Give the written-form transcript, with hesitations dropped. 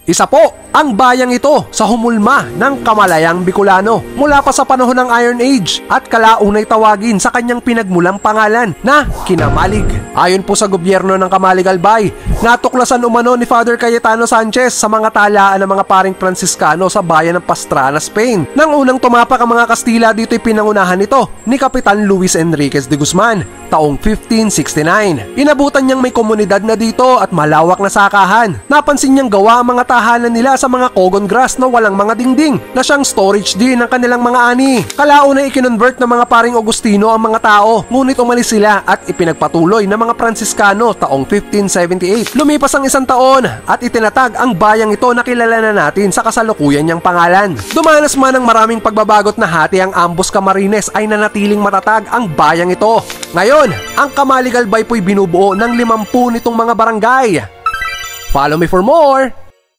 Isa po ang bayang ito sa humulma ng Kamalayang Bicolano mula pa sa panahon ng Iron Age at kalaunay tawagin sa kanyang pinagmulang pangalan na Kinamalig. Ayon po sa gobyerno ng Kamalig Albay, natuklasan umano ni Father Cayetano Sanchez sa mga talaan ng mga paring Franciscano sa bayan ng Pastrana, Spain. Nang unang tumapak ang mga Kastila dito'y pinangunahan ito ni Kapitan Luis Enriquez de Guzman taong 1569. Inabutan niyang may komunidad na dito at malawak na sakahan. Napansin niyang gawa ang mga tahanan nila sa mga cogon grass na walang mga dingding na siyang storage din ng kanilang mga ani. Kalaunay ikinonvert ng mga paring Augustino ang mga tao, ngunit umalis sila at ipinagpatuloy ng mga Franciscano taong 1578. Lumipas ang isang taon at itinatag ang bayang ito na kilala na natin sa kasalukuyan niyang pangalan. Dumanas man ng maraming pagbabagot na hati ang ambos Camarines ay nanatiling matatag ang bayang ito. Ngayon, ang Kamalig Albay po'y binubuo ng 50 nitong mga barangay. Follow me for more!